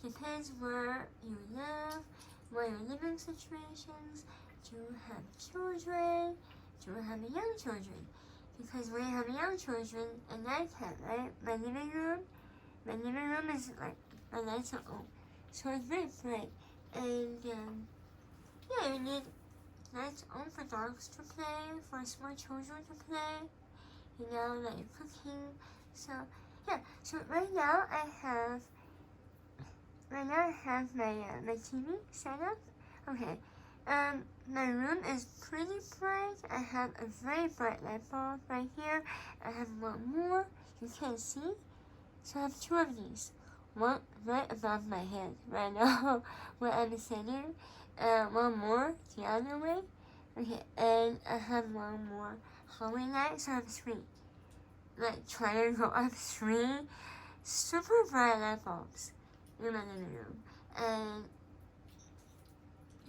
depends where you live, what your living situations, do you have children, do you have young children? Because when you have young children, at nighttime, right, my living room is like, my lights are on, so it's very bright, and yeah, you need lights on for dogs to play, for small children to play, you know, like cooking. So yeah, so right now I have my TV set up. Okay, my room is pretty bright. I have a very bright light bulb right here. I have one more, you can't see. So I have two of these. One right above my head right now where I'm sitting. One more the other way. Okay, and I have one more hallway light, so I have three. Like trying to go up three super bright light bulbs in my living room. And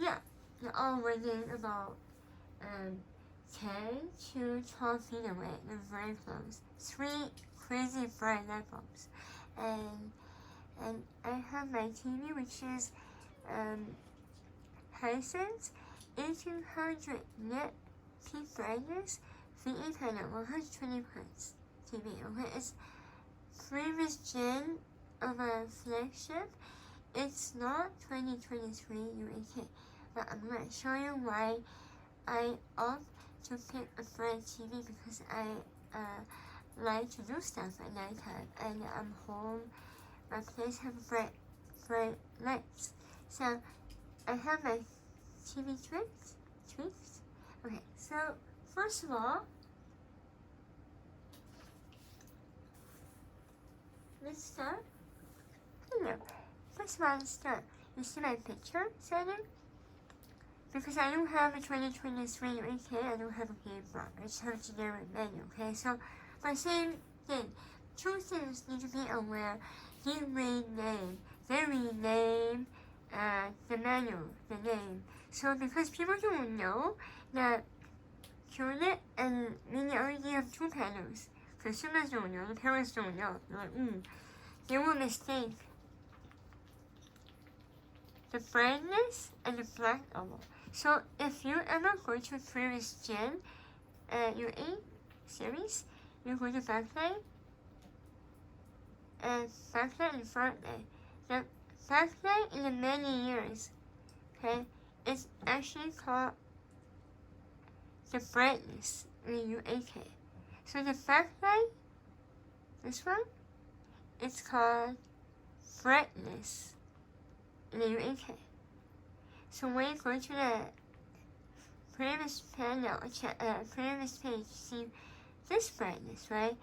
yeah, they're all within about 10 to 12 feet away. They're very close. Three crazy bright light bulbs. And I have my TV, which is Hisense 1800 nit peak brightness VE panel 120 Hz TV. Okay, it's previous gen of a flagship. It's not 2023 U8K, but I'm gonna show you why I opt to pick a bright TV, because I like to do stuff at nighttime, and I'm home. My place has bright lights. So I have my TV tweaks. Okay, so first of all, let's start. First of all, let's start. You see my picture setting? Because I don't have a 2023 U8K, I don't have a game bar. I just have a generic menu, okay? So, by same thing, two things need to be aware. They rename the menu, the name. So, because people don't know that QLED and mini LED have two panels. Consumers don't know, the parents don't know. They're like, they will mistake the brightness and the black level. So if you ever go to previous gen U8 series, you go to backlight and front light. The backlight in the many years, okay, it's actually called the brightness in the U8K. So the backlight, this one, it's called brightness in the U8K. So when you go to the previous panel, previous page, see this brightness, right?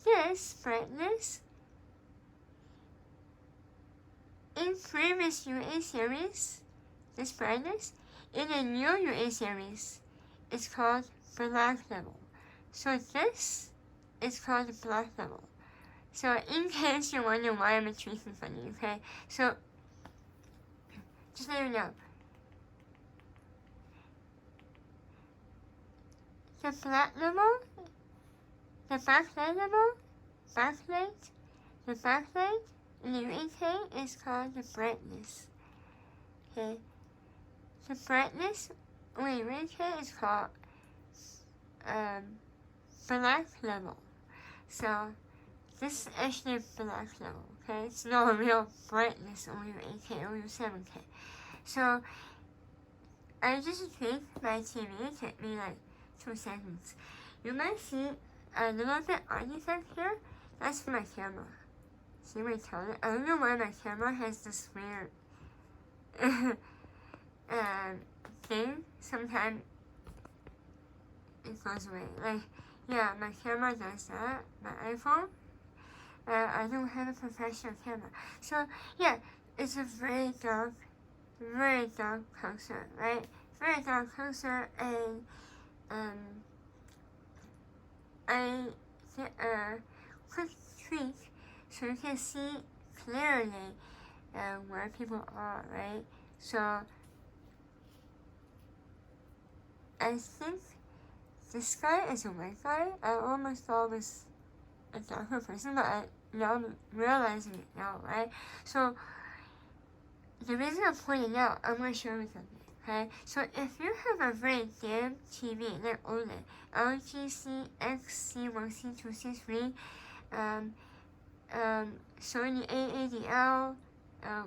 This brightness in previous U8 series, this brightness in the new U8 series is called black level. So this is called the black level. So in case you wonder why I'm tweaking funny, okay? So just let you know. The black level, the backlight level, the backlight in the U8K is called the brightness. Okay? The brightness in the U8K is called black level. So this is actually black level, okay? It's not a real brightness on U8K or U7K. So I just tweaked my TV. It took me like 2 seconds. You might see a little bit artifact here. That's for my camera. See my color? I don't know why my camera has this weird thing. Sometimes it goes away. Like, yeah, my camera does that. My iPhone. I don't have a professional camera. So, yeah, it's a very dark cursor, right? Very dark cursor, and I did a quick tweak so you can see clearly where people are, right? So I think this guy is a white guy. I almost thought it was a darker person, but now I'm realizing it now, right? So the reason I'm pointing out, I'm going to show you something, okay? So if you have a very dim TV, like Oled, LG CX C1C2C3, Sony A80L,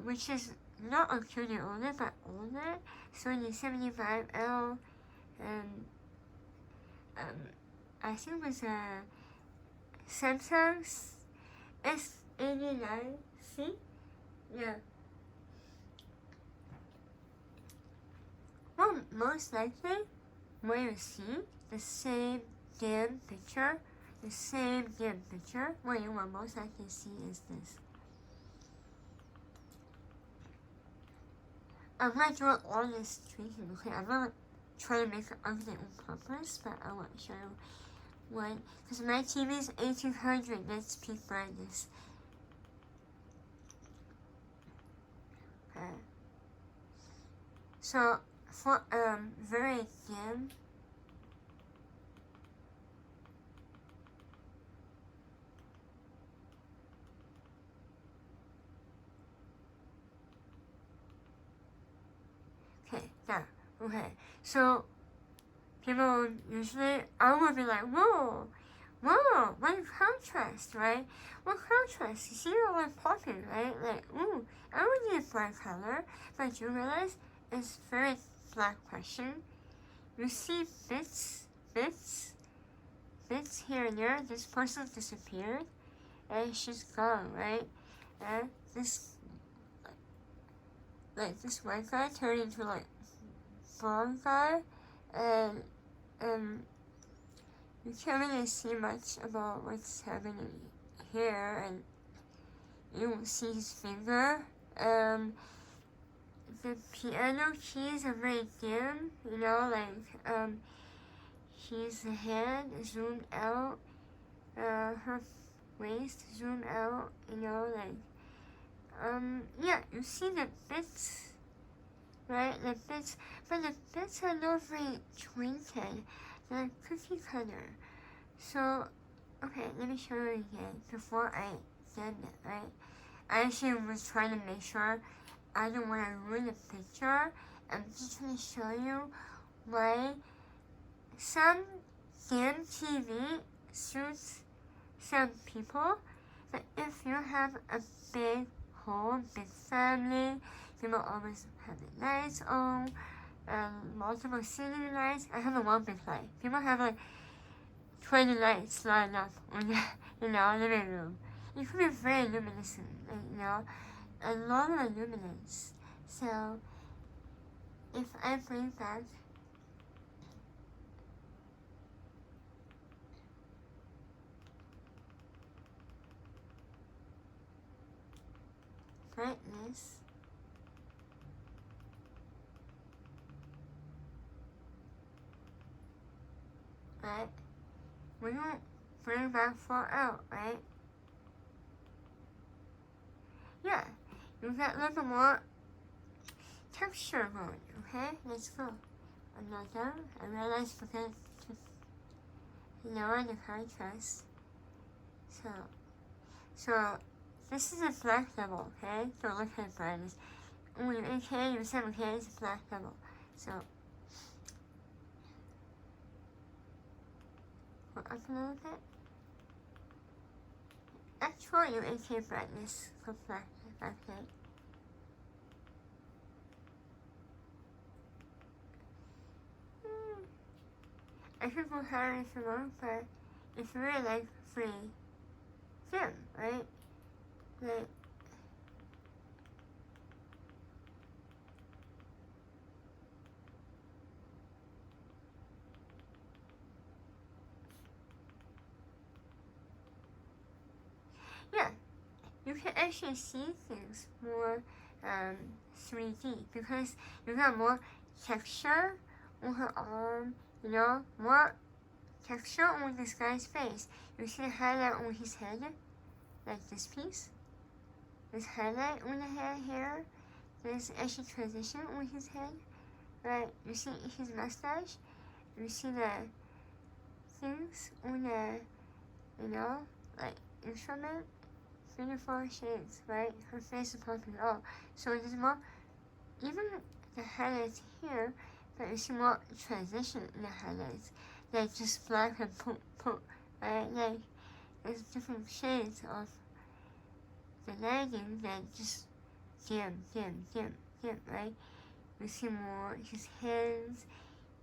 which is not included Oled, but Oled, Sony A75L, I think it was a Samsung S89C, yeah. Well, most likely, what you see, the same dim picture, what you will most likely see is this. I'm not doing all this tweaking, okay? I'm not trying to make it ugly on purpose, but I want to show you what, because my TV is 1800 nits peak brightness. Okay. So, for very dim, okay, there, okay, so people usually, I would be like, whoa, what contrast, right? What contrast? You see it like popping, right? Like, ooh, I would need a black color, but you realize it's very black question. You see bits here and there. This person disappeared, and she's gone, right? And this, like this white guy turned into like blonde guy, and you can't really see much about what's happening here, and you don't see his finger. The piano keys are very dim, you know, like, his hand zoomed out, her waist zoomed out, you know, like, yeah, you see the bits, right, the bits, but the bits are not very twinked, they're cookie cutter. So, okay, let me show you again, before I did it, right, I actually was trying to make sure I don't want to ruin the picture. I'm just going to show you why some dim TV suits some people, but if you have a big home, big family, people always have the lights on, multiple ceiling lights. I have a one big light. People have like 20 lights lined up on the, living room. It could be very luminescent, a lot of luminance. So if I bring back brightness, right? We don't bring back far out, right? Yeah, you get a little bit more texture going, okay? Let's go. I'm not done. I realized forget to lower the contrast. So this is a black level, okay? Don't look at the brightness. U8K, U7K is a black level. So go up a little bit. Actual U8K brightness for black light. I could go higher if you want, but it's really like free film, right? Like, yeah, you can actually see things more 3D because you got more texture on her arm, more texture on this guy's face. You see the highlight on his head, like this piece. There's highlight on the hair here. There's actually transition on his head, right? You see his mustache. You see the things on the, like instrument. 3 to 4 shades, right? Her face is popping out. So there's more even the highlights here, but you see more transition in the highlights, like just black and pink, right? Like there's different shades of the lighting that just dim, right? You see more his hands,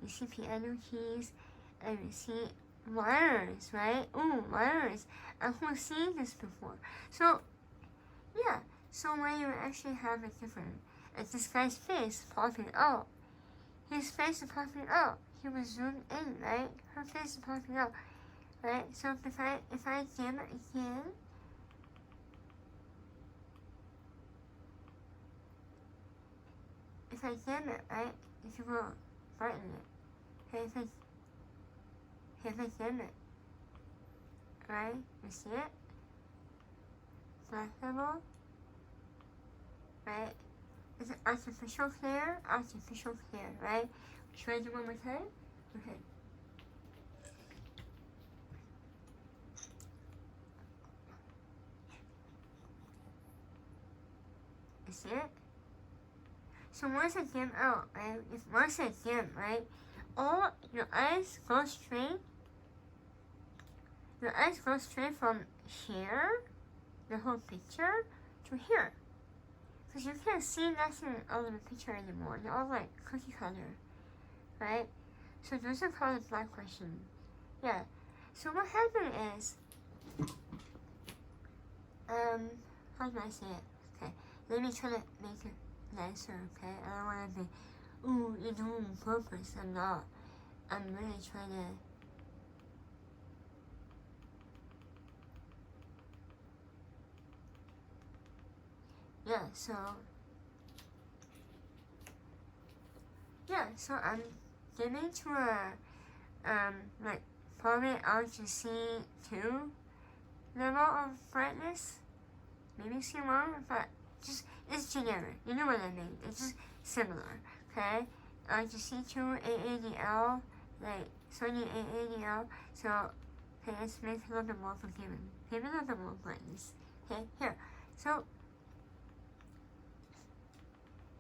you see piano keys, and you see wires, right? Ooh, wires. I've seen this before. So, yeah. So when you actually have a different, this guy's face popping out, his face is popping out. He was zoomed in, right? Her face is popping out, right? So if I dim it again, if I dim it, right? If you will brighten it, okay? If I dim it, right? You see it? Black level, right? It's artificial clear, right? Should I do one more time? Okay. You see it? So once I dim out, right? Once I dim, right? All your eyes go straight. Your eyes go straight from here, the whole picture, to here. Because you can't see nothing out of the picture anymore. They're all like cookie color, right? So those are called the black question. Yeah. So what happened is, how do I say it? Okay, let me try to make it nicer, okay? I don't want to be, ooh, you're doing it on purpose. I'm not. I'm really trying to. Yeah, so I'm getting to a, like, probably RGC 2 level of brightness. Maybe C1, but just, it's generic. You know what I mean. It's just similar, okay? RGC 2, A80L, like, Sony A80L. So, okay, let's make it a little bit more forgiving. Give it a little bit more brightness. Okay, here. So,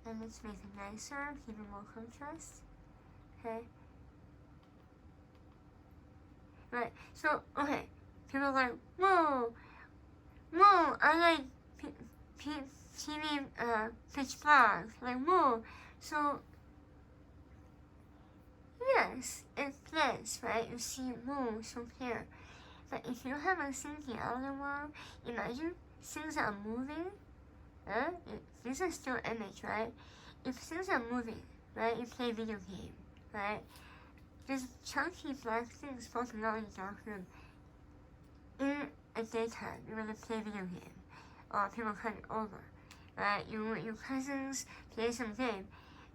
and let's make it nicer, give it more contrast. Okay. Right. So, okay. People are like, whoa, I like TV pitch black. Like, whoa. So, yes, it does, right? You see, whoa, so clear. But if you haven't seen the other one, imagine things are moving. These are still image, right? If things are moving, right, you play video game, right? There's chunky black things popping out in the dark room. In a daytime, you're gonna play video game, or people coming over, right? You want your cousins play some game,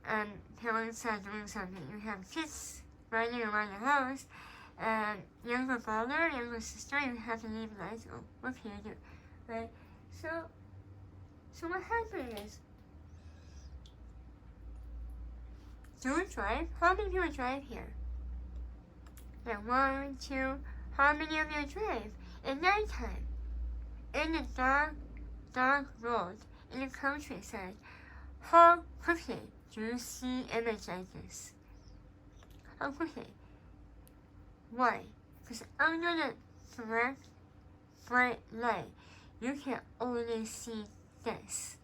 and parents are doing something. You have kids running around the house, and younger brother, younger sister, you have to leave lights on. What can you do, right? So what happened is, do you drive? How many people drive here? Like 1, 2, how many of you drive? At nighttime, in the dark road, in the countryside, how quickly do you see image like this? How quickly? Why? Because under the direct bright light, you can only see this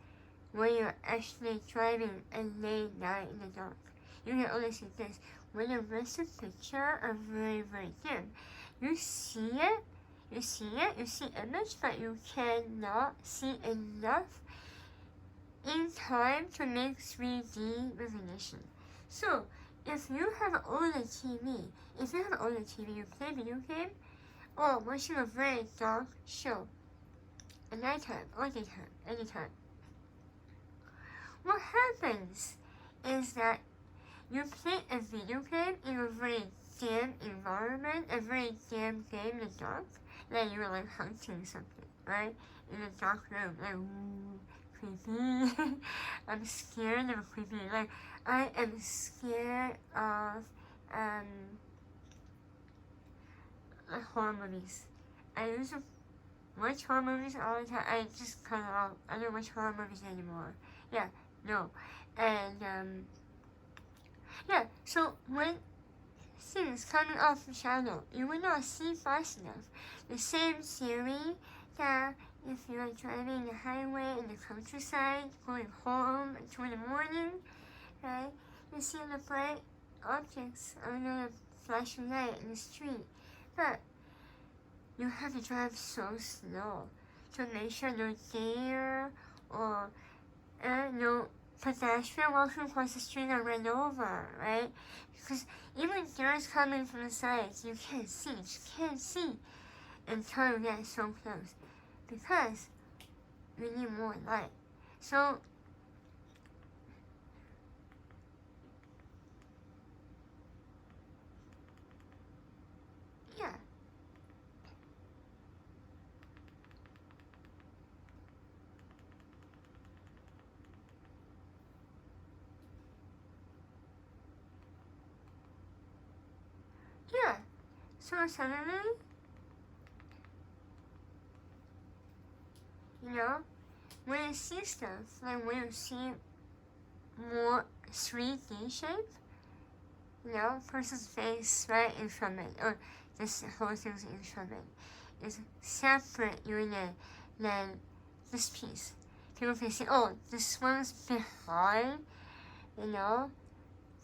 when you're actually driving a late night in the dark. You can only see this. When the rest of the picture are very, very dim, you see it, you see image, but you cannot see enough in time to make 3D recognition. So, if you have an OLED TV, you play video game, or watching a very dark show, at nighttime or daytime, anytime, what happens is that you play a video game in a very dim environment, a very dim game in the dark, like you're like hunting something, right? In a dark room, like, ooh, creepy. I'm scared of creepy. Like, I am scared of, like horror movies. I used to watch horror movies all the time. I just cut it off. I don't watch horror movies anymore. Yeah, No. And yeah, so when things coming off the shadow, you will not see fast enough. The same theory that if you are driving the highway in the countryside, going home in the morning, right, you see the bright objects under the flashing light in the street, but you have to drive so slow to make sure no deer or no pedestrian walking across the street and run over, right? Because even deers coming from the sides, you can't see until you get so close, because we need more light. So yeah. Yeah. So suddenly, when you see stuff, like when you see more 3D shape, person's face right in front of it, or this whole thing's in front of it, is separate unit than this piece. People can see, oh, this one's behind,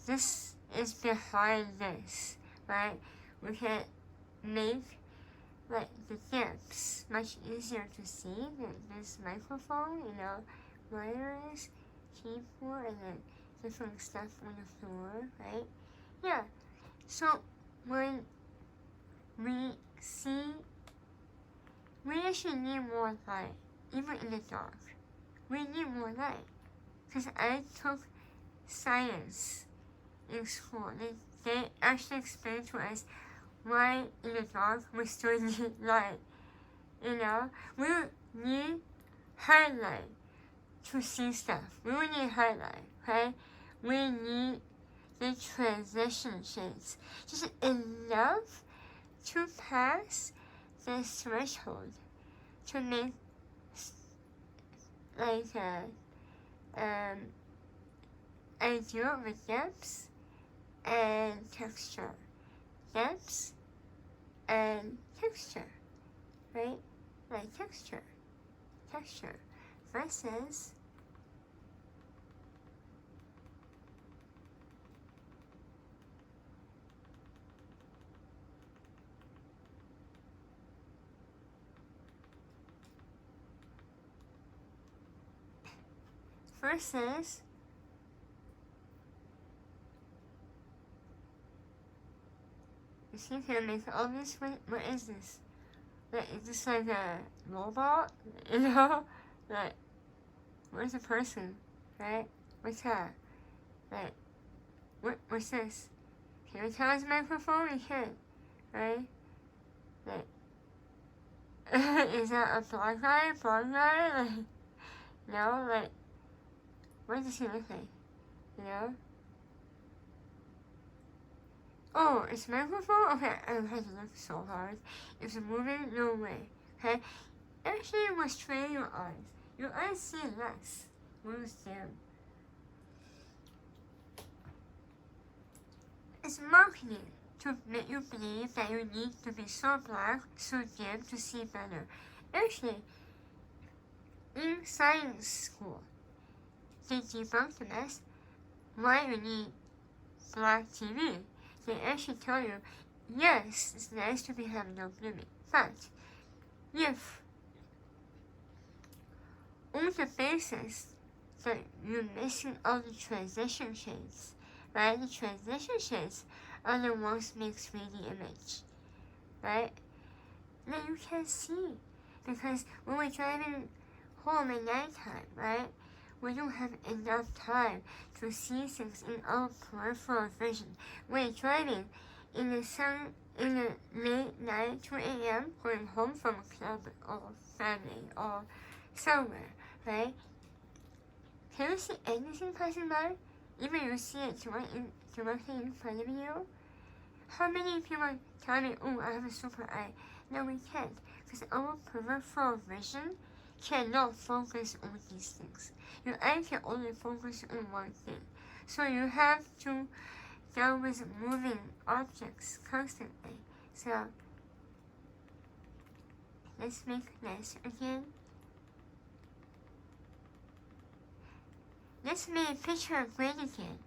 this is behind this, right? We can make like the depths much easier to see than this microphone, wires, keyboard, and then different stuff on the floor, right? Yeah, so when we actually need more light, even in the dark. We need more light, because I took science in school. They actually explained to us why in the dark we still need light. We need highlight to see stuff. We will need highlight, okay? We need the transition shades, just enough to pass the threshold to make like ideal with depths and texture. Depths and texture, right? Like texture versus you see, can I make all this? What is this? Like, is this like a robot? Like, where's the person? Right? What's that? Like, what's this? Can you tell us a microphone? You can, right? Like, is that a blog guy? Like, no? Like, what does he look like? Oh, it's a microphone? Okay, I don't have to look so hard. Is it moving? No way. Okay? Actually, must train your eyes. Your eyes see less. Moves dim. It's marketing to make you believe that you need to be so black, so dim to see better. Actually, in science school, they debunked the mess. Why you need black TV? They actually tell you, yes, it's nice to be having no blooming, but if on the basis that you're missing all the transition shades, right? The transition shades are the ones that make 3D image, right? Then you can't see, because when we're driving home at nighttime, right? We don't have enough time to see things in our peripheral vision. We're driving in the sun in the late night, 2 a.m., going home from a club or family or somewhere, right? Can you see anything passing by? Even you see it directly in front of you? How many people tell me, oh, I have a super eye? No, we can't, because our peripheral vision cannot focus on these things. Your eye can only focus on one thing. So you have to deal with moving objects constantly. So let's make this again. Let's make a picture of green again.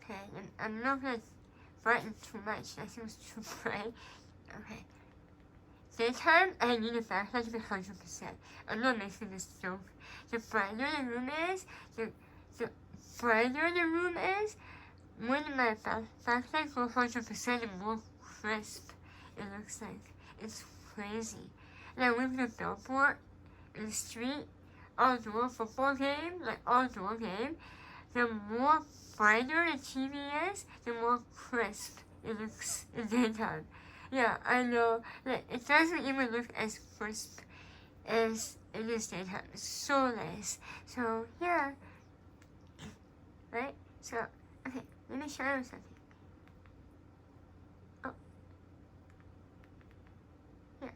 Okay, and I'm not gonna brighten too much. That seems too bright. Okay. Daytime, I need a backlight to be 100%. I'm not making this joke. The brighter the room is, the brighter the room is, when my backlight goes 100%, the more crisp it looks like. It's crazy. And I went to the billboard in the street, outdoor football game, like outdoor game. The more brighter the TV is, the more crisp it looks in daytime. Yeah, I know. Like, it doesn't even look as crisp as it is daytime. It's so nice. So, yeah. Right? So, okay, let me show you something. Oh. Yeah.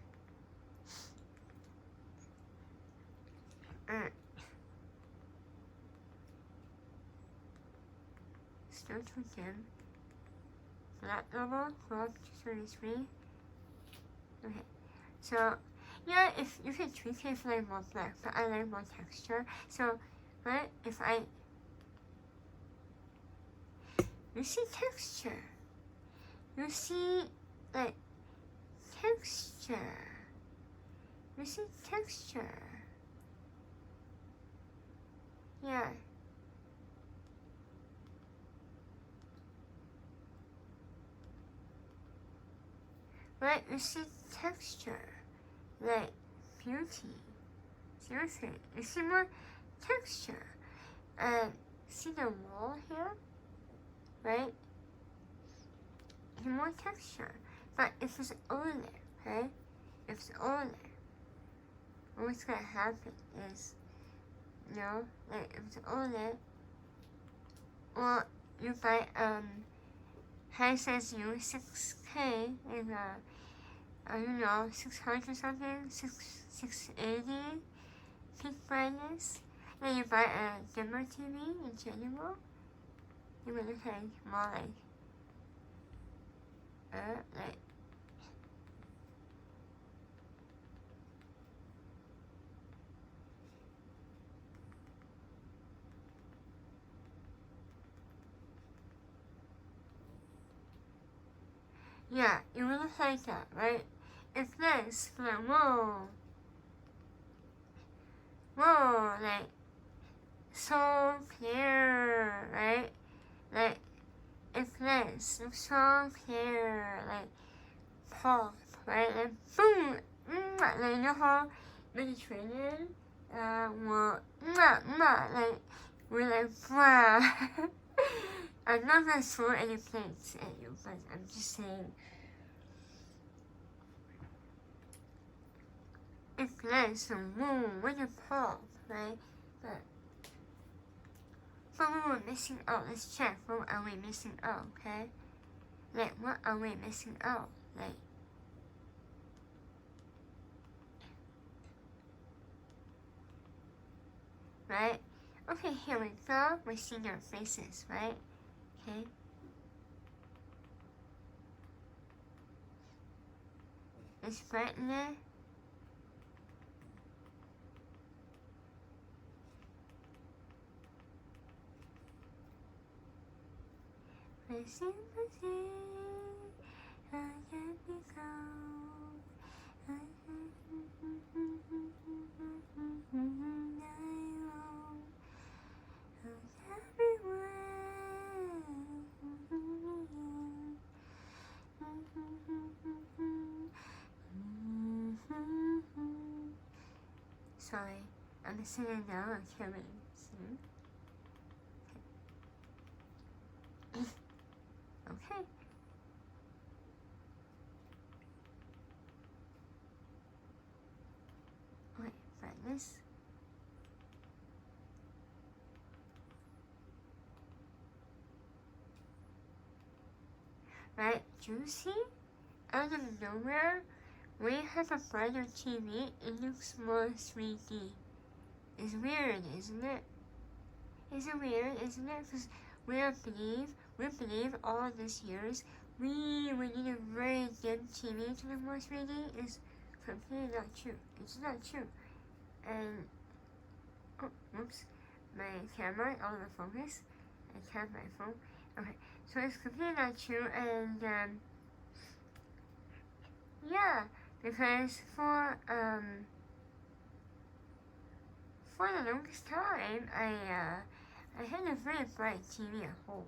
Still too dim. Flat level, crop to 33. Okay, so yeah, if you can tweak it if I like more black, but I like more texture. So, right, if I, you see texture, you see like texture, you see texture. Yeah. Right, you see texture, like beauty. Seriously, you see more texture. And see the wall here, right? More texture. But if it's OLED, okay? If it's OLED, what's gonna happen is, you know, like if it's OLED, well, you buy Hisense U6K and I don't know, 600 something, 680 peak brightness. Then you buy a dimmer TV in general. It would look like more like yeah, it would look like that, right? It's nice, like whoa, like so clear, right? Like it's nice, it's so clear, like pop, right? Like boom, like you know how Mediterranean, like we're like wow. I'm not gonna throw any plates at you, but I'm just saying. It's nice and warm when you pop, right? But what we're missing out, let's check. What are we missing out, okay? Like, what are we missing out? Like, right? Okay, here we go. We're seeing our faces, right? Okay. Let's brighten it. Sorry, I'm singing now. I can't really sing. Okay. Wait, brightness. right? Do you see? Out of nowhere, we have a brighter TV. It looks more 3D. It's weird, isn't it? Is it weird, isn't it? Because we believe all these years we need a very good TV to look more 3D is completely not true. It's not true. And oops, my camera out of focus. I tapped my phone. Okay, so it's completely not true, and yeah, because for the longest time, I had a very bright TV at home.